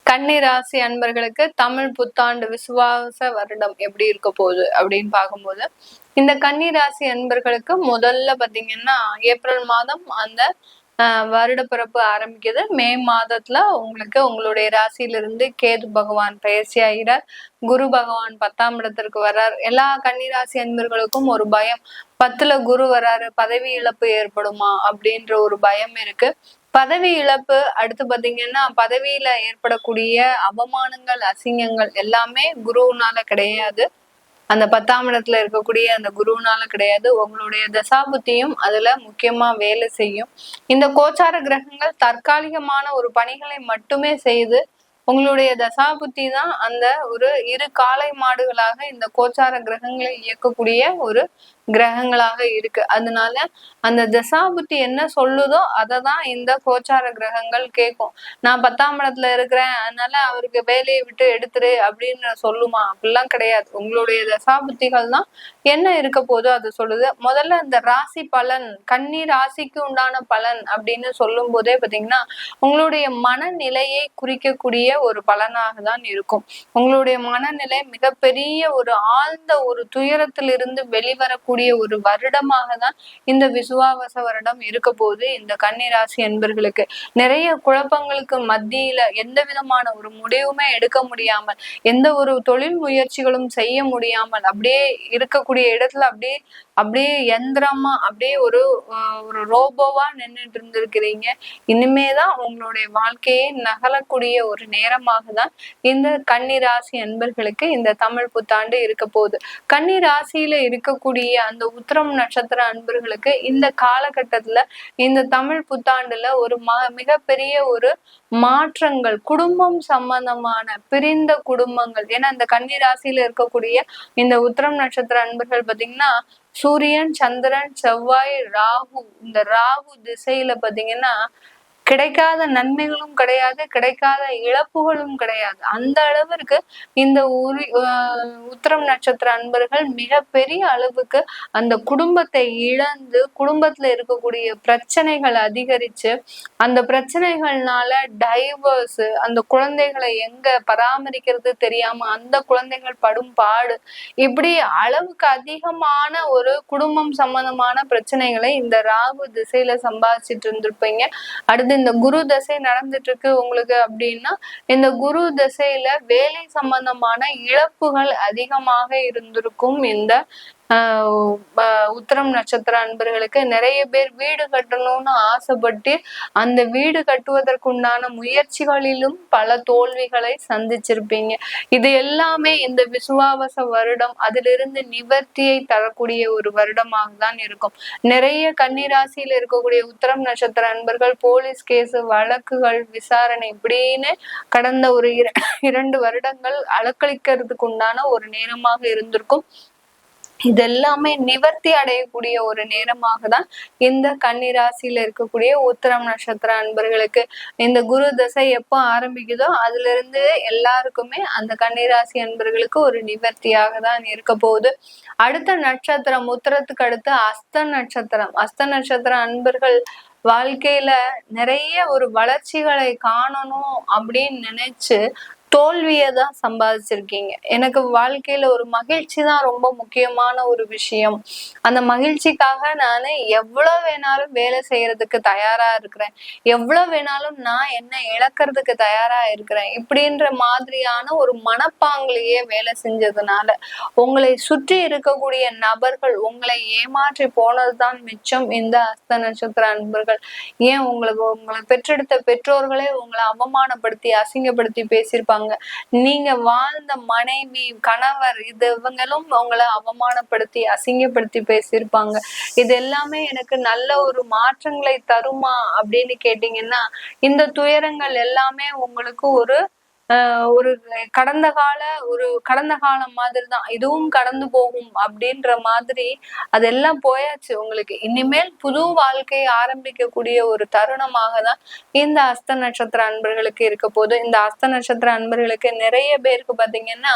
கன்னி ராசி அன்பர்களுக்கு தமிழ் புத்தாண்டு விசுவாச வருடம் எப்படி இருக்க போகுது அப்படின்னு பார்க்கும்போது, இந்த கன்னி ராசி அன்பர்களுக்கு முதல்ல பாத்தீங்கன்னா ஏப்ரல் மாதம் அந்த வருட பிறப்பு ஆரம்பிக்குது. மே மாதத்துல உங்களுக்கு உங்களுடைய ராசியிலிருந்து கேது பகவான் பயிற்சி ஆகிறார். குரு பகவான் 10ஆம் இடத்திற்கு வர்றார். எல்லா கன்னிராசி அன்பர்களுக்கும் ஒரு பயம், 10ல குரு வராரு, பதவி இழப்பு ஏற்படுமா அப்படின்ற ஒரு பயம் இருக்கு. பதவி இழப்பு, அடுத்து பாத்தீங்கன்னா பதவியில ஏற்படக்கூடிய அவமானங்கள், அசிங்கங்கள் எல்லாமே குருவுனால கிடையாது. அந்த 10ஆம் இடத்துல இருக்கக்கூடிய அந்த குருவுனால கிடையாது. உங்களுடைய தசாபுத்தியும் அதுல முக்கியமா வேலை செய்யும். இந்த கோச்சார கிரகங்கள் தற்காலிகமான ஒரு பணிகளை மட்டுமே செய்து உங்களுடைய தசாபுத்தி தான் அந்த ஒரு இரு காளை மாடுகளாக இந்த கோச்சார கிரகங்களை இயக்கக்கூடிய ஒரு கிரகங்களாக இருக்கு. அதனால அந்த தசாபுத்தி என்ன சொல்லுதோ அதை தான் இந்த கோச்சார கிரகங்கள் கேட்கும். நான் 10ஆம் இடத்துல இருக்கிறேன், அதனால அவருக்கு வேலையை விட்டு எடுத்துரு அப்படின்னு சொல்லுமா? அப்படிலாம் கிடையாது. உங்களுடைய தசாபுத்திகள் தான் என்ன இருக்க போதோ அதை சொல்லுது. முதல்ல இந்த ராசி பலன், கன்னி ராசிக்கு உண்டான பலன் அப்படின்னு சொல்லும் போதே பாத்தீங்கன்னா உங்களுடைய மனநிலையை குறிக்கக்கூடிய ஒரு பலனாக தான் இருக்கும். உங்களுடைய மனநிலை மிகப்பெரிய ஒரு ஆழ்ந்த ஒரு துயரத்திலிருந்து வெளிவரக்கூடிய ஒரு வருடமாக தான் இந்த விசுவாவச வருடம் இருக்க போது. இந்த கன்னிராசி என்பர்களுக்கு நிறைய குழப்பங்களுக்கு மத்தியில எந்த விதமான ஒரு முடிவுமே எடுக்க முடியாமல், எந்த ஒரு தொழில் முயற்சிகளும் செய்ய முடியாமல் அப்படியே இருக்கக்கூடிய இடத்துல அப்படியே அப்படியே எந்திரமா அப்படியே ஒரு ரோபோவா நின்றுட்டு இருந்திருக்கிறீங்க. இனிமேதான் உங்களுடைய வாழ்க்கையை நகலக்கூடிய ஒரு நேரமாக தான் இந்த கன்னி ராசி அன்பர்களுக்கு இந்த தமிழ் புத்தாண்டு இருக்க போகுது. கன்னி ராசியில இருக்கக்கூடிய அந்த உத்திரம் நட்சத்திர அன்பர்களுக்கு இந்த காலகட்டத்துல இந்த தமிழ் புத்தாண்டுல ஒரு மிகப்பெரிய ஒரு மாற்றங்கள், குடும்பம் சம்பந்தமான பிரிந்த குடும்பங்கள். ஏன்னா இந்த கன்னி ராசியில இருக்கக்கூடிய இந்த உத்திரம் நட்சத்திர அன்பர்கள் பாத்தீங்கன்னா சூரியன், சந்திரன், செவ்வாய், ராகு, இந்த ராகு திசையில பாத்தீங்கன்னா கிடைக்காத நன்மைகளும் கிடையாது, கிடைக்காத இழப்புகளும் கிடையாது. அந்த அளவிற்கு இந்த உத்திரம் நட்சத்திர அன்பர்கள் மிகப்பெரிய அளவுக்கு அந்த குடும்பத்தை இழந்து, குடும்பத்துல இருக்கக்கூடிய பிரச்சனைகள் அதிகரிச்சு, அந்த பிரச்சனைகள்னால டைவர்ஸ், அந்த குழந்தைகளை எங்க பராமரிக்கிறது தெரியாம அந்த குழந்தைகள் படும் பாடு, இப்படி அளவுக்கு அதிகமான ஒரு குடும்பம் சம்பந்தமான பிரச்சனைகளை இந்த ராகு திசையில சம்பாதிச்சிட்டு இருந்திருப்பீங்க. அடுத்து இந்த குரு தசை நடந்துட்டு இருக்கு உங்களுக்கு அப்படின்னா, இந்த குரு தசையில வேலை சம்பந்தமான இழப்புகள் அதிகமாக இருந்திருக்கும். இந்த உத்திரம் நட்சத்திர அன்பர்களுக்கு நிறைய பேர் வீடு கட்டணும்னு ஆசைப்பட்டு அந்த வீடு கட்டுவதற்குண்டான முயற்சிகளிலும் பல தோல்விகளை சந்திச்சிருப்பீங்க. இது எல்லாமே இந்த விசுவாவச வருடம் அதிலிருந்து நிவர்த்தியை தரக்கூடிய ஒரு வருடமாக தான் இருக்கும். நிறைய கன்னிராசியில இருக்கக்கூடிய உத்திரம் நட்சத்திர அன்பர்கள் போலீஸ் கேஸ், வழக்குகள், விசாரணை இப்படின்னு கடந்த ஒரு 2 வருடங்கள் அலக்களிக்கிறதுக்கு உண்டான ஒரு நேரமாக இருந்திருக்கும். இதெல்லாமே நிவர்த்தி அடையக்கூடிய ஒரு நேரமாக தான் இந்த கன்னிராசியில இருக்கக்கூடிய உத்திரம் நட்சத்திர அன்பர்களுக்கு. இந்த குரு தசை எப்போ ஆரம்பிக்குதோ அதுல இருந்து எல்லாருக்குமே அந்த கன்னிராசி அன்பர்களுக்கு ஒரு நிவர்த்தியாக தான் இருக்க போகுது. அடுத்த நட்சத்திரம் உத்திரத்துக்கு அடுத்து அஸ்த நட்சத்திரம். அஸ்த நட்சத்திர அன்பர்கள் வாழ்க்கையில நிறைய ஒரு வளர்ச்சிகளை காணணும் அப்படின்னு நினைச்சு தோல்வியை தான் சம்பாதிச்சிருக்கீங்க. எனக்கு வாழ்க்கையில ஒரு மகிழ்ச்சி தான் ரொம்ப முக்கியமான ஒரு விஷயம். அந்த மகிழ்ச்சிக்காக நானு எவ்வளவு வேணாலும் வேலை செய்யறதுக்கு தயாரா இருக்கிறேன், எவ்வளவு வேணாலும் நான் என்ன இழக்கிறதுக்கு தயாரா இருக்கிறேன், இப்படின்ற மாதிரியான ஒரு மனப்பாங்கிலேயே வேலை செஞ்சதுனால உங்களை சுற்றி இருக்கக்கூடிய நபர்கள் உங்களை ஏமாற்றி போனதுதான் மிச்சம். இந்த அஸ்த நட்சத்திர அன்பர்கள் ஏன் உங்களை பெற்றெடுத்த பெற்றோர்களே உங்களை அவமானப்படுத்தி அசிங்கப்படுத்தி பேசியிருப்பாங்க. நீங்க வாழ்ந்த மனைவி, கணவர், இவங்களும் உங்களை அவமானப்படுத்தி அசிங்கப்படுத்தி பேசியிருப்பாங்க. இது எல்லாமே எனக்கு நல்ல ஒரு மாற்றங்களை தருமா அப்படின்னு கேட்டீங்கன்னா, இந்த துயரங்கள் எல்லாமே உங்களுக்கு ஒரு கடந்த காலம் மாதிரி தான், இதுவும் கடந்து போகும் அப்படின்ற மாதிரி அதெல்லாம் போயாச்சு. உங்களுக்கு இனிமேல் புது வாழ்க்கையை ஆரம்பிக்கக்கூடிய ஒரு தருணமாக தான் இந்த அஸ்த நட்சத்திர அன்பர்களுக்கு இருக்க போது. இந்த அஸ்த நட்சத்திர அன்பர்களுக்கு நிறைய பேருக்கு பாத்தீங்கன்னா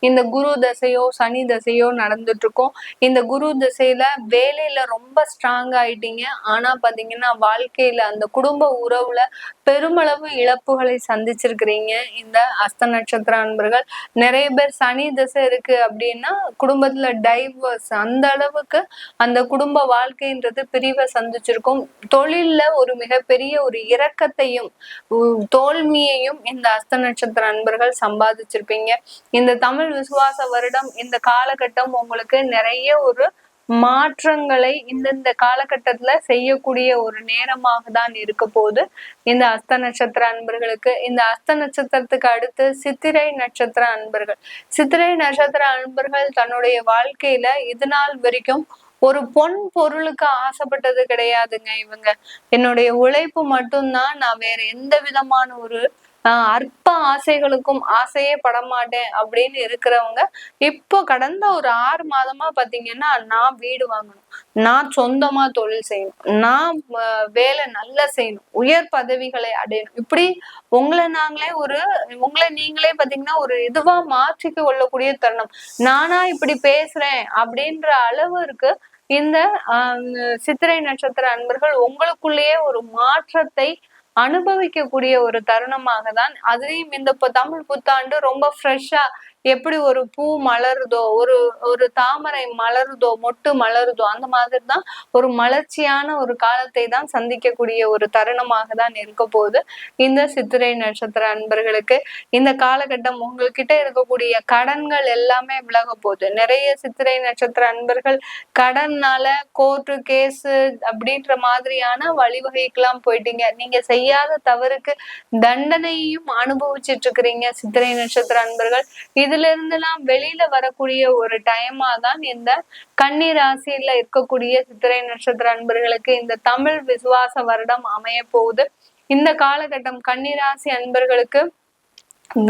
இந்த குரு தசையோ சனி தசையோ நடந்துட்டு இருக்கும். இந்த குரு திசையில வேலையில ரொம்ப ஸ்ட்ராங் ஆயிட்டீங்க. ஆனா பாத்தீங்கன்னா வாழ்க்கையில அந்த குடும்ப உறவுல பெருமளவு இழப்புகளை சந்திச்சிருக்கிறீங்க இந்த அஸ்த நட்சத்திர அன்பர்கள். நிறைய பேர் சனி திசை இருக்கு அப்படின்னா குடும்பத்துல டைவர்ஸ், அந்த அளவுக்கு அந்த குடும்ப வாழ்க்கைன்றது பிரிவை சந்திச்சிருக்கும். தொழில்ல ஒரு மிகப்பெரிய ஒரு இரக்கத்தையும் தோல்வியையும் இந்த அஸ்த நட்சத்திர அன்பர்கள் சம்பாதிச்சிருப்பீங்க. இந்த தமிழ் விசுவாச வருடம், இந்த காலகட்டம் உங்களுக்கு நிறைய ஒரு மாற்றங்களை இந்த காலகட்டத்துல செய்யக்கூடிய ஒரு நேரமாக தான் இருக்க போகுது இந்த அஸ்த நட்சத்திர அன்பர்களுக்கு. இந்த அஸ்த நட்சத்திரத்துக்கு அடுத்து சித்திரை நட்சத்திர அன்பர்கள். சித்திரை நட்சத்திர அன்பர்கள் தன்னுடைய வாழ்க்கையில இது நாள் வரைக்கும் ஒரு பொன் பொருளுக்கு ஆசைப்பட்டது கிடையாதுங்க. இவங்க என்னுடைய உழைப்பு மட்டும்தான், நான் வேற எந்த விதமான ஒரு அற்ப ஆசைகளுக்கும் ஆசையே படமாட்டேன் அப்படின்னு இருக்கிறவங்க இப்போ கடந்த ஒரு 6 மாதமா பாத்தீங்கன்னா, நான் வீடு வாங்கணும், நான் சொந்தமா தொழில் செய்யணும், நான் வேலை நல்லா செய்யணும், உயர் பதவிகளை அடையணும், இப்படி உங்களை நீங்களே பாத்தீங்கன்னா ஒரு இதுவா மாற்றிக்க கொள்ளக்கூடிய தருணம். நானா இப்படி பேசுறேன் அப்படின்ற அளவிற்கு இந்த சித்திரை நட்சத்திர அன்பர்கள் உங்களுக்குள்ளேயே ஒரு மாற்றத்தை அனுபவிக்கக்கூடிய ஒரு தருணமாக தான். அதுலயும் இந்த தமிழ் புத்தாண்டு ரொம்ப ஃப்ரெஷ்ஷா எப்படி ஒரு பூ மலருதோ, ஒரு தாமரை மலருதோ, மொட்டு மலருதோ, அந்த மாதிரிதான் ஒரு மலர்ச்சியான ஒரு காலத்தை தான் சந்திக்கக்கூடிய ஒரு தருணமாக தான் இருக்க போகுது இந்த சித்திரை நட்சத்திர அன்பர்களுக்கு. இந்த காலகட்டம் உங்ககிட்ட இருக்கக்கூடிய கடன்கள் எல்லாமே விலக போகுது. நிறைய சித்திரை நட்சத்திர அன்பர்கள் கடன்னால கோர்ட்டு கேஸு அப்படின்ற மாதிரியான வழிவகைக்கெல்லாம் போயிட்டீங்க. நீங்க செய்யாத தவறுக்கு தண்டனையும் அனுபவிச்சுட்டு இருக்கிறீங்க சித்திரை நட்சத்திர அன்பர்கள். இதுல இருந்தெல்லாம் வெளியில வரக்கூடிய ஒரு டைமா தான் இந்த கன்னி ராசியில இருக்கக்கூடிய சித்திரை நட்சத்திர அன்பர்களுக்கு இந்த தமிழ் விசுவாச வருடம் அமைய போகுது. இந்த காலகட்டம் கன்னி ராசி அன்பர்களுக்கு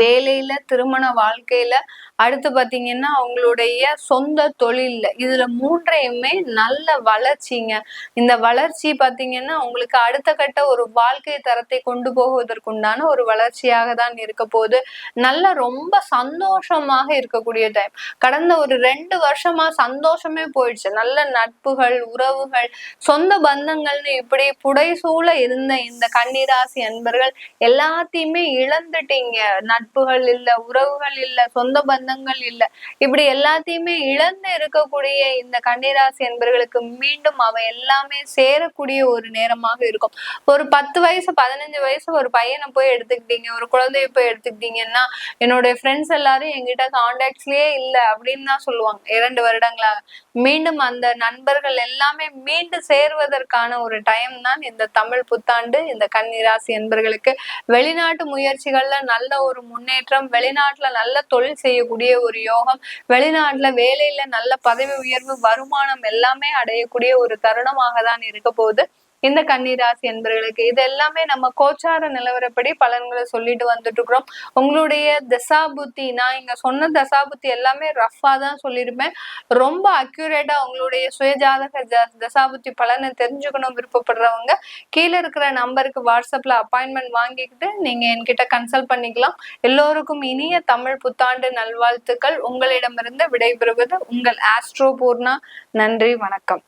வேலையில, திருமண வாழ்க்கையில, அடுத்து பாத்தீங்கன்னா அவங்களுடைய சொந்த தொழில்ல, இதுல மூன்றையுமே நல்ல வளர்ச்சிங்க. இந்த வளர்ச்சி பாத்தீங்கன்னா உங்களுக்கு அடுத்த கட்ட ஒரு வாழ்க்கை தரத்தை கொண்டு போவதற்குண்டான ஒரு வளர்ச்சியாக தான் இருக்க போகுது. நல்ல ரொம்ப சந்தோஷமாக இருக்கக்கூடிய டைம். கடந்த ஒரு 2 வருஷமா சந்தோஷமே போயிடுச்சு. நல்ல நட்புகள், உறவுகள், சொந்த பந்தங்கள்னு இப்படி புடைசூழ இருந்த இந்த கன்னிராசி அன்பர்கள் எல்லாத்தையுமே இழந்துட்டீங்க. நட்புகள் இல்ல, உறவுகள் இல்ல, சொந்த பந்தங்கள் இல்ல, இப்படி எல்லாத்தையுமே இழந்து இருக்கக்கூடிய இந்த கன்னிராசி என்பர்களுக்கு மீண்டும் அவை எல்லாமே சேரக்கூடிய ஒரு நேரமாக இருக்கும். ஒரு 10 வயசு 15 வயசு ஒரு பையனை போய் எடுத்துக்கிட்டீங்க, ஒரு குழந்தைய போய் எடுத்துக்கிட்டீங்கன்னா, என்னுடைய ஃப்ரெண்ட்ஸ் எல்லாரும் என்கிட்ட கான்டாக்ட்ஸ்லயே இல்ல அப்படின்னு தான் சொல்லுவாங்க 2 வருடங்களாக. மீண்டும் அந்த நண்பர்கள் எல்லாமே மீண்டும் சேர்வதற்கான ஒரு டைம் தான் இந்த தமிழ் புத்தாண்டு இந்த கன்னிராசி என்பர்களுக்கு. வெளிநாட்டு முயற்சிகள்ல நல்ல ஒரு முன்னேற்றம், வெளிநாட்டுல நல்ல தொழில் செய்யக்கூடிய ஒரு யோகம், வெளிநாட்டுல வேலையில நல்ல பதவி உயர்வு, வருமானம் எல்லாமே அடையக்கூடிய ஒரு தருணமாக தான் இருக்க போகுது இந்த கன்னிராசி என்பர்களுக்கு. இது எல்லாமே நம்ம கோச்சார நிலவரப்படி பலன்களை சொல்லிட்டு வந்துட்டு இருக்கிறோம். உங்களுடைய தசாபுத்தி, நான் இங்க சொன்ன தசாபுத்தி எல்லாமே ரஃபா தான் சொல்லியிருப்பேன். ரொம்ப அக்யூரேட்டா உங்களுடைய சுயஜாதக தசாபுத்தி பலனை தெரிஞ்சுக்கணும் விருப்பப்படுறவங்க கீழே இருக்கிற நம்பருக்கு வாட்ஸ்அப்ல அப்பாயின்மெண்ட் வாங்கிக்கிட்டு நீங்க என்கிட்ட கன்சல்ட் பண்ணிக்கலாம். எல்லோருக்கும் இனிய தமிழ் புத்தாண்டு நல்வாழ்த்துக்கள். உங்களிடமிருந்து விடைபெறுவது உங்கள் ஆஸ்ட்ரோ பூர்ணா. நன்றி, வணக்கம்.